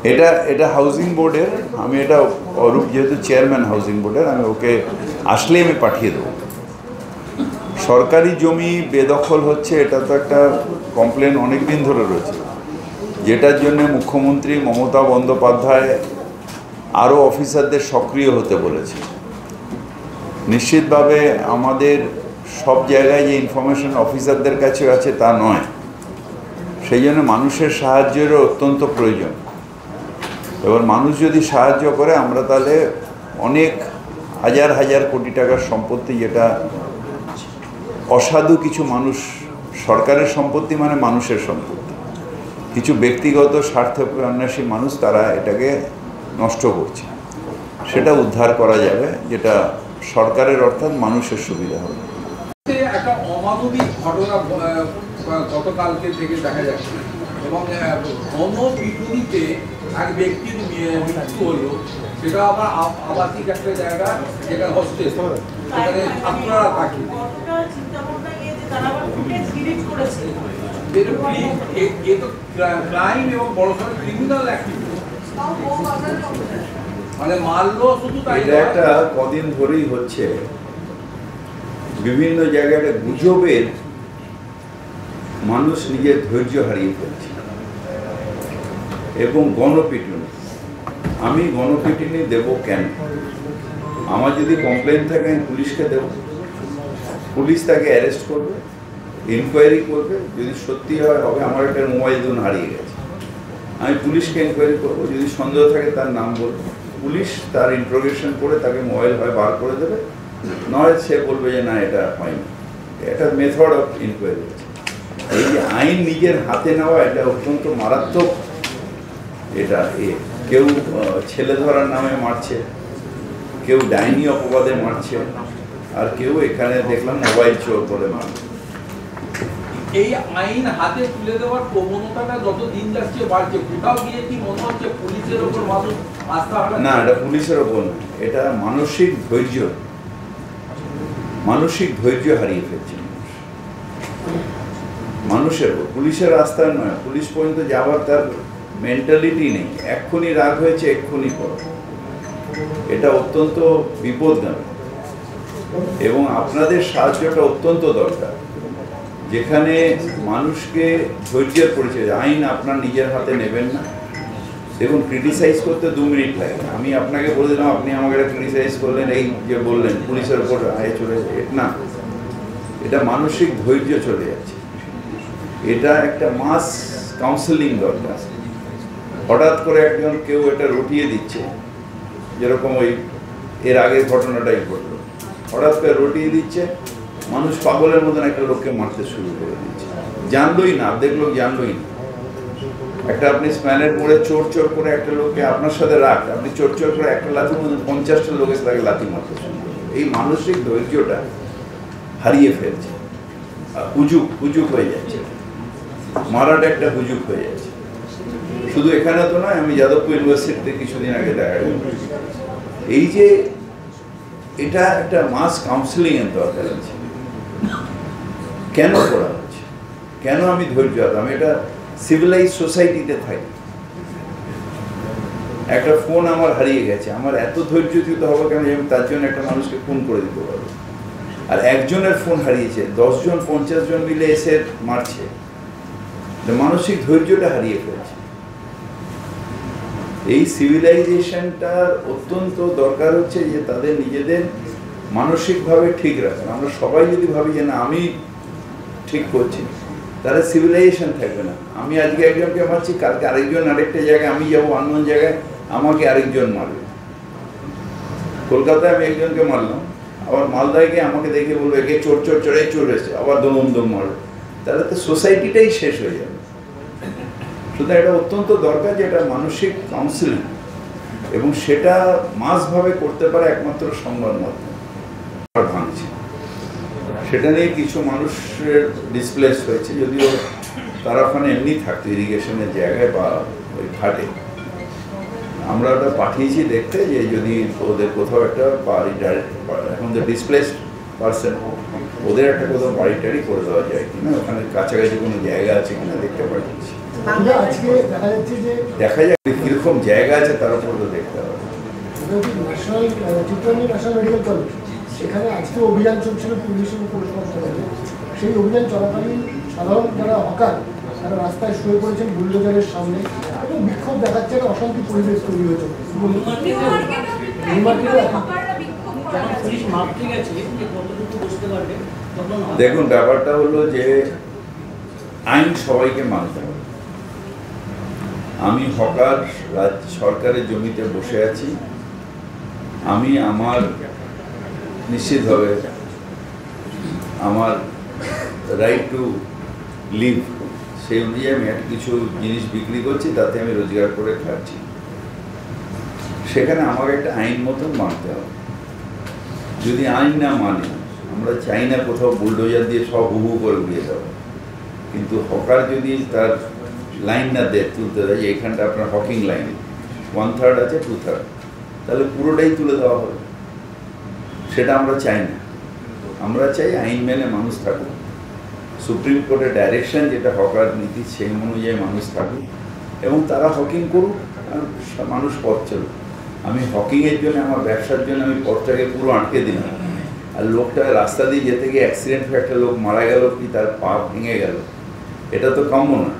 এটা এটা হাউজিং বোর্ডের, আমি এটা অরূপ যেহেতু চেয়ারম্যান হাউজিং বোর্ডের, আমি ওকে আসলেই আমি পাঠিয়ে দেবো। সরকারি জমি বেদখল হচ্ছে, এটা তো একটা কমপ্লেন অনেক দিন ধরে রয়েছে, যেটার জন্য মুখ্যমন্ত্রী মমতা বন্দ্যোপাধ্যায় আরও অফিসারদের সক্রিয় হতে বলেছে। নিশ্চিতভাবে আমাদের সব জায়গায় যে ইনফরমেশন অফিসারদের কাছে আছে তা নয়, সেই জন্য মানুষের সাহায্যেরও অত্যন্ত প্রয়োজন। এবার মানুষ যদি সাহায্য করে, আমরা তাহলে অনেক হাজার হাজার কোটি টাকার সম্পত্তি, যেটা অসাধু কিছু মানুষ, সরকারের সম্পত্তি মানে মানুষের সম্পত্তি, কিছু ব্যক্তিগত স্বার্থান্বেষী মানুষ তারা এটাকে নষ্ট করছে, সেটা উদ্ধার করা যাবে, যেটা সরকারের অর্থাৎ মানুষের সুবিধা হবে। একটা অমানবিক ঘটনা গতকালকে থেকে দেখা যাচ্ছে, এবং গণপিটুনিতে এক ব্যক্তির মৃত্যু হলো, সেটা আবার আবাসিক একটা জায়গা, যেটা হোস্টেল, সেখানে ছাত্ররা থাকে। এ তো ক্রাইম এবং বড় সড়ো ক্রিমিনাল অ্যাক্টিভিটি, মানে মারলো শুধু তাই। এটা একটা কদিন ধরেই হচ্ছে, বিভিন্ন জায়গায় গুজবের মানুষ নিজের ধৈর্য হারিয়ে ফেলছে, এবং গণপিটুনি। আমি গণপিটুনি দেব কেন? আমার যদি কমপ্লেন থাকে আমি পুলিশকে দেব, পুলিশ তাকে অ্যারেস্ট করবে, ইনকোয়ারি করবে, যদি সত্যি হয় হবে আমার একটা মোবাইল ফোন হারিয়ে গেছে, আমি পুলিশকে ইনকোয়ারি করবো, যদি সন্দেহ থাকে তার নাম বলবো, পুলিশ তার ইন্ট্রোগেশন করে তাকে মোবাইল হয় বার করে দেবে, নয় সে বলবে যে না এটা হয়নি। এটা মেথড অফ ইনকোয়ারি। এই যে আইন নিজের হাতে নেওয়া, এটা অত্যন্ত মারাত্মক। এটা কেউ ছেলে ধরার নামে মারছে, কেউ ডাইনি অপবাদে মারছে, আর কেউ এখানে দেখলাম মোবাইল চোর করে মারছে। এই আইন হাতে তুলে দেওয়ার প্রবণতাটা যত দিন যাচ্ছে বাড়ছে। কোথাও গিয়ে কি মনে হচ্ছে পুলিশের ওপর মানুষ আস্থা হারাচ্ছে? না, এটা পুলিশের ওপর না, এটা মানসিক ধৈর্য, মানসিক ধৈর্য হারিয়ে ফেলছে মানুষের ওপর, পুলিশের আস্থা নয়। পুলিশ পর্যন্ত যাওয়ার তার মেন্টালিটি নেই, এক্ষুনি রাগ হয়েছে এক্ষুনি করো, এটা অত্যন্ত বিপদগামী। এবং আপনাদের সাহায্যটা অত্যন্ত দরকার, যেখানে মানুষকে ধৈর্যের পরিচয়। আইন আপনার নিজের হাতে নেবেন না। দেখুন, ক্রিটিসাইজ করতে 2 মিনিট লাগে। আমি আপনাকে বলে দিলাম, আপনি আমাকে একটা ক্রিটিসাইজ করলেন, এই যে বললেন পুলিশের ওপর আয় চলে যায় না, এটা মানসিক ধৈর্য চলে যাচ্ছে। এটা একটা মাস কাউন্সেলিং দরকার। হঠাৎ করে একজন কেউ এটা রটিয়ে দিচ্ছে, যেরকম ওই এর আগের ঘটনাটাই ঘটলো, হঠাৎ করে রটিয়ে দিচ্ছে, মানুষ পাগলের মতন একটা লোককে মারতে শুরু করে দিচ্ছে, জানলোই না, দেখলো জানলোই না। একটা আপনি স্প্যানের পরে চোর চোর করে একটা লোককে আপনার সাথে রাখ, আপনি চোর চোর করে একটা লাথি মধ্যে 50টা লোকের তাকে লাথি মারতে শুরু করে। এই মানসিক ধৈর্যটা হারিয়ে ফেলছে, হুজুক হয়ে যাচ্ছে, মারাটা একটা হুজুক হয়ে যাচ্ছে। শুধু এখানে তো নয়, আমি যাদবপুর ইউনিভার্সিটিতে কিছুদিন আগে দেখা গেল। এই যে এটা একটা মাস কাউন্সেলিং এর দরকার আছে। কেন করা হচ্ছে, কেন আমি ধৈর্য হারালাম? এটা সিভিলাইজ সোসাইটিতে থাকি, একটা ফোন আমার হারিয়ে গেছে, আমার এত ধৈর্য দিতে হবে কেন যে আমি তার জন্য একটা মানুষকে ফোন করে দিতে পারবো? আর একজনের ফোন হারিয়েছে, 10 জন 50 জন মিলে এসে মারছে, মানসিক ধৈর্যটা হারিয়ে ফেলছে। এই সিভিলাইজেশনটার অত্যন্ত দরকার হচ্ছে যে তাদের নিজেদের মানসিকভাবে ঠিক রাখেন। আমরা সবাই যদি ভাবি যে না আমি ঠিক করছি, তাহলে সিভিলাইজেশন থাকবে না। আমি আজকে একজনকে মারছি, কালকে আরেকজন আরেকটা জায়গায়, আমি যাবো অন্য জায়গায়, আমাকে আরেকজন মারবে। কলকাতায় আমি একজনকে মারলাম, আবার মালদায় গিয়ে আমাকে দেখে বলবে একে চোর চোর চড়ে চোর এসছে, আবার দম মারবে, তাহলে তো সোসাইটিটাই শেষ হয়ে যাবে। সুতরাং এটা অত্যন্ত দরকার যে এটা মানসিক কাউন্সিলিং, এবং সেটা মাসভাবে করতে পারে একমাত্র সংবাদ মাধ্যম। ভাঙছে, সেটা নিয়ে কিছু মানুষের ডিসপ্লেস হয়েছে, যদিও তারা ওখানে এমনি থাকতো ইরিগেশনের জায়গায় বা ওই ঘাটে। আমরা ওটা পাঠিয়েছি দেখতে, যে যদি ওদের কোথাও একটা বাড়ি টাড়ি, এখন যে ডিসপ্লেসড পার্সন, ওদের একটা কোথাও বাড়ি টাড়ি করে দেওয়া যায় কিনা, ওখানে কাছাকাছি কোনো জায়গা আছে কিনা দেখতে পাঠিয়েছি। আজকে দেখা যাচ্ছে যে দেখা যাক কিরকম জায়গা আছে তার উপর তো দেখতে হবে। National Chittaranjan national medical college সেখানে আজকে অভিযান চলছিল পুলিশের পরিষ্কার। সেই অভিযান চলাকালীন সাধারণ যারা হকার তারা রাস্তায় শুয়ে পড়েছেন বুলডোজারের সামনে এবং বিক্ষোভ দেখাচ্ছে, একটা অশান্তি পরিবেশ তৈরি হয়েছে। দেখুন, ব্যাপারটা হলো যে আইন সবাইকে মানতে হবে। আমি হকার সরকারের জমিতে বসে আছি, আমি আমার নিশ্চিতভাবে আমার রাইট টু লিভ, সেই অনুযায়ী আমি একটা কিছু জিনিস বিক্রি করছি, তাতে আমি রোজগার করে খাচ্ছি। সেখানে আমাকে একটা আইন মতন মানতে হবে। যদি আইন না মানে, আমরা চাই না কোথাও বুলডোজার দিয়ে সব হু করে উড়িয়ে দেওয়া, কিন্তু হকার যদি তার লাইন না দেয়, তুলতে দেয় যে এখানটা আপনার হকিং লাইন 1/3 আছে 2/3, তাহলে পুরোটাই তুলে দেওয়া হবে। সেটা আমরা চাই না। আমরা চাই আইন মেনে মানুষ থাকুক, সুপ্রিম কোর্টের ডাইরেকশন যেটা হকার নীতি সেই অনুযায়ী মানুষ থাকুক এবং তারা হকিং করুক আর মানুষ পথ চলুক। আমি হকিংয়ের জন্য, আমার ব্যবসার জন্য আমি পথটাকে পুরো আটকে দিলাম, আর লোকটা রাস্তা দিয়ে যেতে গিয়ে অ্যাক্সিডেন্ট হয়ে একটা লোক মারা গেল কি তার পা ভেঙে গেল, এটা তো কাম্য না।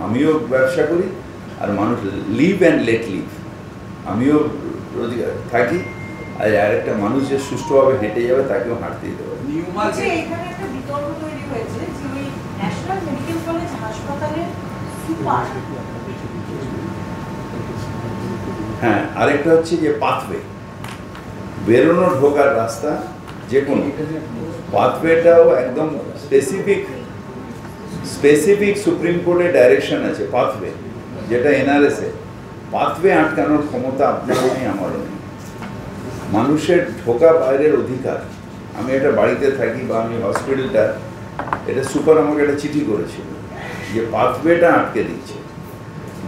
আমিও ব্যবসা করি আর মানুষ লিভ অ্যান্ড লেট লিভ, আমিও রোজগার থাকি, আর আরেকটা মানুষ যে সুষ্ঠুভাবে হেঁটে যাবে তাকেও হাঁটতে দিতে হবে। এখানে একটা বিতর্ক তৈরি হয়েছে যে ওই ন্যাশনাল মেডিকেল কলেজ হাসপাতালের সুপার, হ্যাঁ, আরেকটা হচ্ছে যে পাথওয়ে, বেরোনো ঢোকার রাস্তা, যে কোনো পাথওয়েটাও একদম স্পেসিফিক সুপ্রিম কোর্টের ডাইরেকশন আছে। পাথওয়ে যেটা এনআরএসে, পাথওয়ে আটকানোর ক্ষমতা আপনারও নেই, আমারও নেই। মানুষের ঢোকা বাইরের অধিকার। আমি একটা বাড়িতে থাকি বা আমি হসপিটালটা, এটা সুপার আমাকে একটা চিঠি করেছিল যে পাথওয়েটা আটকে দিচ্ছে,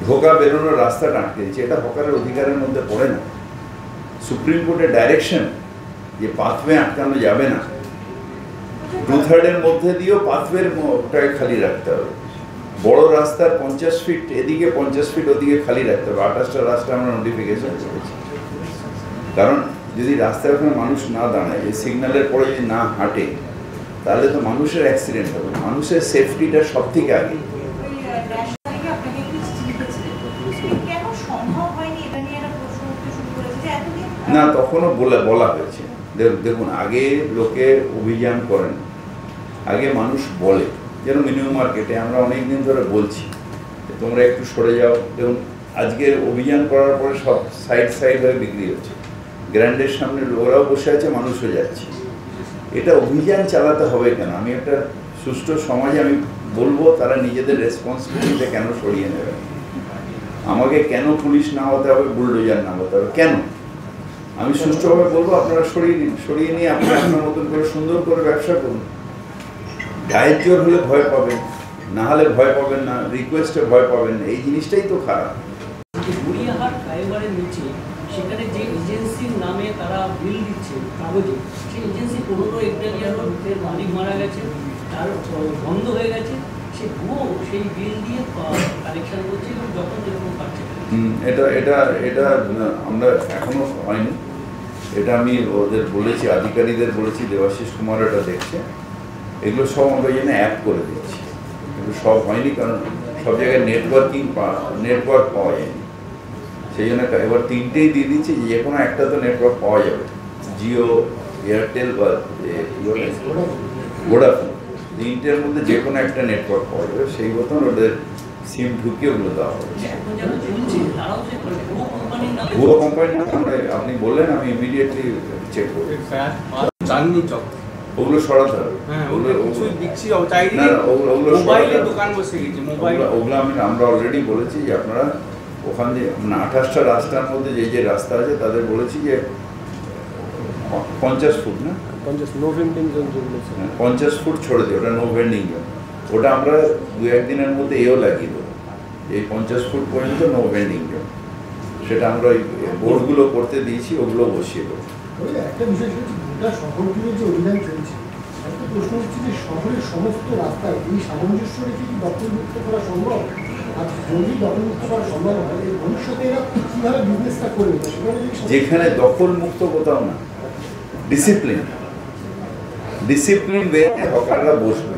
ঢোকা বেরোনোর রাস্তাটা আটকে দিচ্ছে। এটা হকারের অধিকারের মধ্যে পড়ে না। সুপ্রিম কোর্টের ডাইরেকশন যে পাথওয়ে আটকানো যাবে না, 2/3 মধ্যে দিয়েও পাথওয়েটাকে খালি রাখতে হবে। বড় রাস্তার 50 ফিট এদিকে, 50 ফিট ওদিকে খালি রাখতে হবে। 28টা রাস্তা আমরা নোটিফিকেশন করেছি। কারণ যদি রাস্তায় ওখানে মানুষ না দাঁড়ায়, এই সিগন্যালের পরে যদি না হাঁটে, তাহলে তো মানুষের অ্যাক্সিডেন্ট হবে। মানুষের সেফটিটা সব থেকে আগে। না, তখনও বলা হয়েছে। দেখুন, আগে লোকে অভিযান করেন, আগে মানুষ বলে, যেন নিউ মার্কেটে আমরা অনেক দিন ধরে বলছি তোমরা একটু সরে যাও। দেখুন, আজকে অভিযান করার পরে সব সাইড হয়ে বিক্রি হচ্ছে। গ্র্যান্ডের সামনে ওরাও বসে আছে, মানুষও যাচ্ছে। এটা অভিযান চালাতে হবে কেন? আমি একটা সুষ্ঠু সমাজে আমি বলবো তারা নিজেদের রেসপন্সিবিলিটিটা কেন সরিয়ে নেবে। আমাকে কেন পুলিশ না হতে হবে, বুলডোজার না হতে হবে কেন? আমি সুষ্ঠুভাবে বলবো আপনারা সরিয়ে নিয়ে আপনি আপনার মতন করে সুন্দর করে ব্যবসা করুন। গায়ের জোর হলে ভয় পাবেন, না হলে ভয় পাবেন না, রিকোয়েস্টে ভয় পাবেন না। এই জিনিসটাই তো খারাপ। গড়িয়াহাট ফ্লাইওভারের নিচে সেখানে যে এজেন্সির নামে তারা বিল দিচ্ছে কাগজে, সেই এজেন্সি 15 হেক্টর মালিক মারা গেছে, তার বন্ধ হয়ে গেছে, সে ভুয়ো সেই বিল দিয়ে কালেকশন করছে এবং যখন যেরকম পাচ্ছে। এটা আমরা এখনো হয়নি। এটা আমি ওদের বলেছি, আধিকারিকদের বলেছি, দেবাশিস কুমার এটা দেখছে। এগুলো সব আমরা জন্য অ্যাপ করে দিচ্ছি, কিন্তু সব হয়নি, কারণ সব জায়গায় নেটওয়ার্ক পাওয়া যায়নি। সেই জন্য এবার 3টেই দিয়ে দিচ্ছি, যে কোনো একটা তো নেটওয়ার্ক পাওয়া যাবে, জিও, এয়ারটেল বা ভোডাফোন, 3টের মধ্যে যে কোনো একটা নেটওয়ার্ক পাওয়া যাবে। সেই মতন ওদের সিম ঢুকিয়ে ওগুলো দেওয়া হবে। ভুয়ো কোম্পানি না, আপনি বললেন, আমি ইমিডিয়েটলি চেক করবো। চাঁদনি চক ওগুলো সরাতে হবে। ওগুলো আমরা অলরেডি বলেছি যে আপনারা ওখান দিয়ে 28টা রাস্তার মধ্যে যে রাস্তা আছে তাদের বলেছি যে 50 ফুট না, 50 ফুট ছড়ে দিই, ওটা নো ভেন্ডিং জোন। ওটা আমরা 2-1 দিনের মধ্যে এও লাগিয়ে দেবো, এই 50 ফুট পর্যন্ত নো ভেন্ডিং জোন। সেটা আমরা ওই বোর্ডগুলো করতে দিয়েছি, ওগুলো বসিয়ে দেবো। একটা বিষয় হচ্ছে গোটা শহর জুড়ে যে অভিযান চলছে, একটা প্রশ্ন হচ্ছে যে শহরের সমস্ত রাস্তায় এই সামঞ্জস্য রেখে কি দখলমুক্ত করা সম্ভব? আর যদি দখলমুক্ত করা সম্ভব হয় ভবিষ্যতে এরা কীভাবে বিজনেসটা করবে যেখানে দখল মুক্ত কোথাও না, ডিসিপ্লিন ওয়েতে হকাররা বসবে।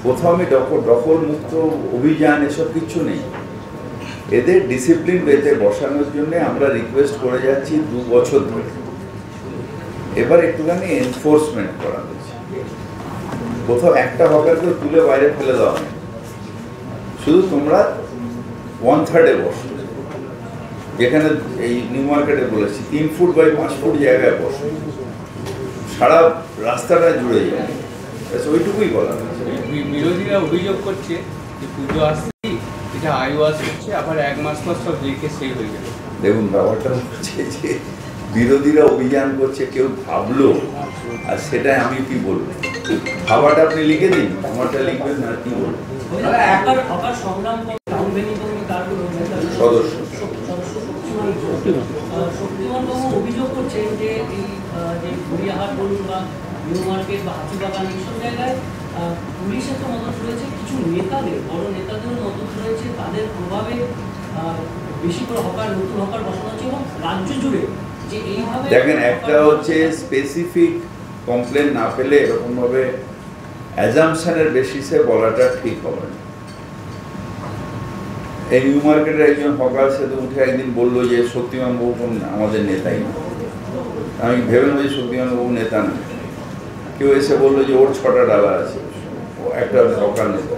কোথাও আমি দখল মুক্ত অভিযান এসব কিছু নেই। এদের ডিসিপ্লিন ওয়েতে বসানোর জন্য আমরা রিকোয়েস্ট করে যাচ্ছি 2 বছর ধরে। এবার একটুখানি এনফোর্সমেন্ট করা হয়েছে। কোথাও একটা হকারকে তুলে বাইরে ফেলে দেওয়া হয়, শুধু তোমরা 1/3 বসো। যেখানে এই নিউ মার্কেটে বলেছি 3 ফুট বাই 5 ফুট জায়গায় বসো, সারা রাস্তাটা জুড়ে যায়, ওইটুকুই বলা হয়েছে। বিরোধীরা অভিযোগ করছে যে পুজো আসছে, এটা আইওয়াস হচ্ছে, আবার 1 মাস সব রেখে সেই হয়ে গেল। দেখুন, ব্যাপারটা হচ্ছে যে বিরোধীরা অভিযান করছে, কেউ ভাবলো, আর সেটা আমি কি বলবো? ভাবাটা আপনি লিখে দিন, আমারটা লিখবেন না, কি বলবো? সদস্য শক্তিমানবাবু অভিযোগ করছেন যে এই গড়িয়াহাট বলুন বা নিউ মার্কেট বা হাতিবাগান এইসব জায়গায় পুলিশের তো মদত রয়েছে, কিছু নেতাদের, বড় নেতাদেরও মদত রয়েছে, তাদের প্রভাবে বেশি করে হকার, নতুন হকার বসানো হচ্ছে এবং রাজ্য জুড়ে যে এইভাবে দেখেন, একটা হচ্ছে স্পেসিফিক কমপ্লেন না পেলে এরকমভাবে অ্যাজাম্পশনের বেসিসে বলাটা ঠিক হবে না। এই নিউ মার্কেটের একজন হকার সাথে উঠে একদিন বললো যে শক্তিমানবাবু কোন আমাদের নেতাই না। আমি ভেবে নেব যে শক্তিমানবাবু নেতা না। কেউ এসে বললো যে ওর 6টা ডালা আছে, একটা হকার নেতা।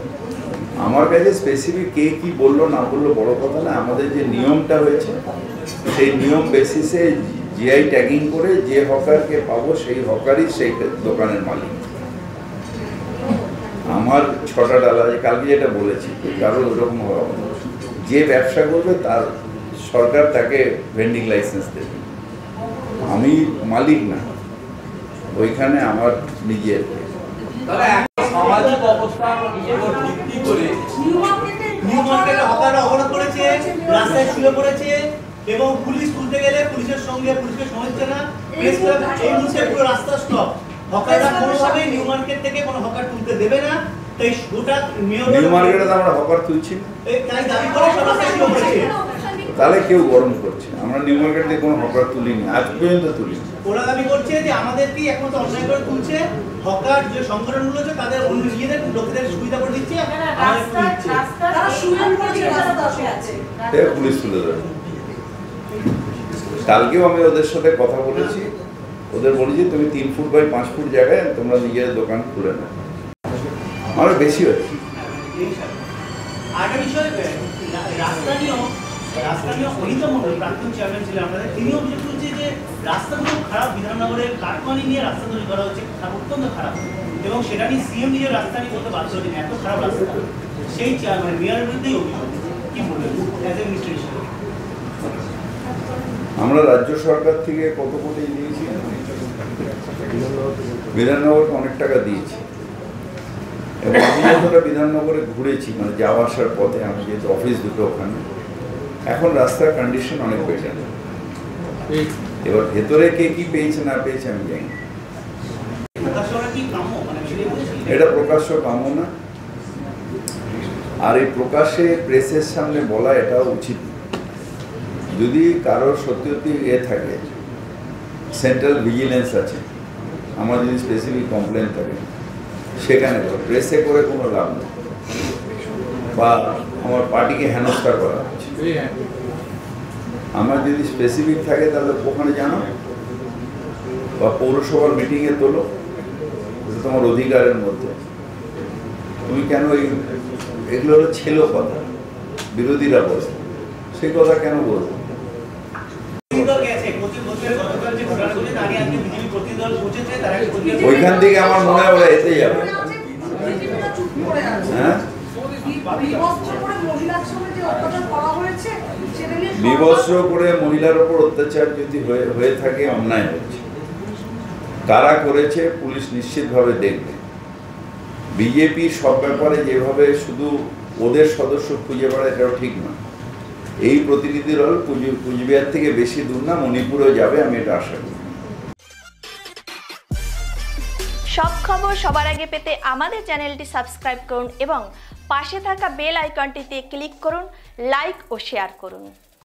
আমার কাছে স্পেসিফিক কে কি বললো না বললো বড় কথা না, আমাদের যে নিয়মটা হয়েছে সেই নিয়ম বেসিসে জিআই ট্যাগিং করে যে হকারকে পাবো সেই হকারই সেই দোকানের মালিক। আমার 6টা ডালা আছে, কালকে যেটা বলেছি, কারো ওরকম হওয়া, যে ব্যবসা করবে তার সরকার তাকে ভেন্ডিং লাইসেন্স দেবে, আমি মালিক না, ওইখানে আমার নিজের। সামাজিক অবস্থার উপর ভিত্তি করে নিউ মার্কেটে হকাররা অবরোধ করেছে, রাস্তায় শুয়ে পড়েছে এবং পুলিশ তুলতে গেলে পুলিশের সঙ্গে পুলিশকে সমাজছে না, প্রেস ক্লাব এই মুহূর্তে পুরো রাস্তা স্টপ। হকাররা কোনোভাবেই নিউ মার্কেট থেকে কোনো হকার তুলতে দেবে না, তাই গোটা মেয়র নিউ মার্কেটে তো আমরা হকার তুলছি, তাই দাবি করে সব রাস্তায় শুয়ে পড়েছে। তাহলে কেউ গরম করছে। আমরা নিউ মার্কেট থেকে কোনো হকার তুলিনি, আজ পর্যন্ত তুলিনি। ওরা দাবি করছে যে আমাদেরকেই একমাত্র অন্যায় করে তুলছে, হকার যে সংগঠনগুলো আছে তাদের অন্য নিজেদের লোকেদের সুবিধা করে দিচ্ছে, পুলিশ তুলে দেবে। কালকেও আমি ওদের সাথে কথা বলেছি, ওদের বলেছি তুমি 3 ফুট বাই 5 ফুট জায়গায় তোমরা নিজের দোকান খুলে নাও। আমার বেশি হয়েছে। আরেকটা বিষয়, রাস্তা নিয়ে অনিতা মন্ডল প্রাক্তন চেয়ারম্যান ছিলেন আপনাদের, তিনি অভিযোগ করছে যে রাস্তাগুলো খারাপ, বিধাননগরের কাঠমানি নিয়ে রাস্তা তৈরি করা হচ্ছে, অত্যন্ত খারাপ, এবং সেটা নিয়ে সিএম নিজের রাস্তা নিয়ে করতে বাধ্য হচ্ছেন, এত খারাপ রাস্তা। সেই চেয়ারম্যান মেয়রের বিরুদ্ধেই অভিযোগ, কি বলবেন অ্যাজ এ মিনিস্টার হিসেবে? আমরা রাজ্য সরকার থেকে কত কোটি দিয়েছি, বিধাননগরকে অনেক টাকা দিয়েছি, এবং আমি যতটা বিধাননগরে ঘুরেছি, মানে যাওয়া আসার পথে, আমি যেহেতু অফিস দুটো ওখানে, এখন রাস্তার কন্ডিশন অনেক বেটার। এবার ভেতরে কে কি পেয়েছে না পেয়েছে আমি জানি, এটা প্রকাশ্য কাম্য না, আর এই প্রকাশ্যে প্রেসের সামনে বলা এটাও উচিত। যদি কারোর সত্যি সত্যি থাকে, সেন্ট্রাল ভিজিলেন্স আছে, আমার যদি স্পেসিফিক কমপ্লেন থাকে সেখানে প্রেসে করে কোনো লাভ নেই, বা আমার পার্টিকে হেনস্থা করা হচ্ছে। আমার যদি স্পেসিফিক থাকে তাহলে ওখানে জানো, বা পৌরসভার মিটিংয়ে তোলো, এটা তোমার অধিকারের মধ্যে। তুমি কেন এগুলো হলো ছেলে কথা, বিরোধীরা বলে, সেই কথা কেন বলবো? ওইখান থেকে আমার মনে হয় ওরা এতে যাবে। হ্যাঁ, বিবস্ত্র করে মহিলার উপর অত্যাচার যদি হয়ে থাকে, অন্যায় হচ্ছে। কারা করেছে পুলিশ নিশ্চিতভাবে দেখবে। বিজেপি সব ব্যাপারে যেভাবে শুধু ওদের সদস্য খুঁজে বেড়ায়, এটাও ঠিক না। এই প্রতিনিধি দল কুচবিহার থেকে বেশি দূর না, মণিপুরেও যাবে, আমি এটা আশা করি। সব খবর সবার আগে পেতে আমাদের চ্যানেলটি সাবস্ক্রাইব করুন এবং পাশে থাকা বেল আইকনটিতে ক্লিক করুন, লাইক ও শেয়ার করুন।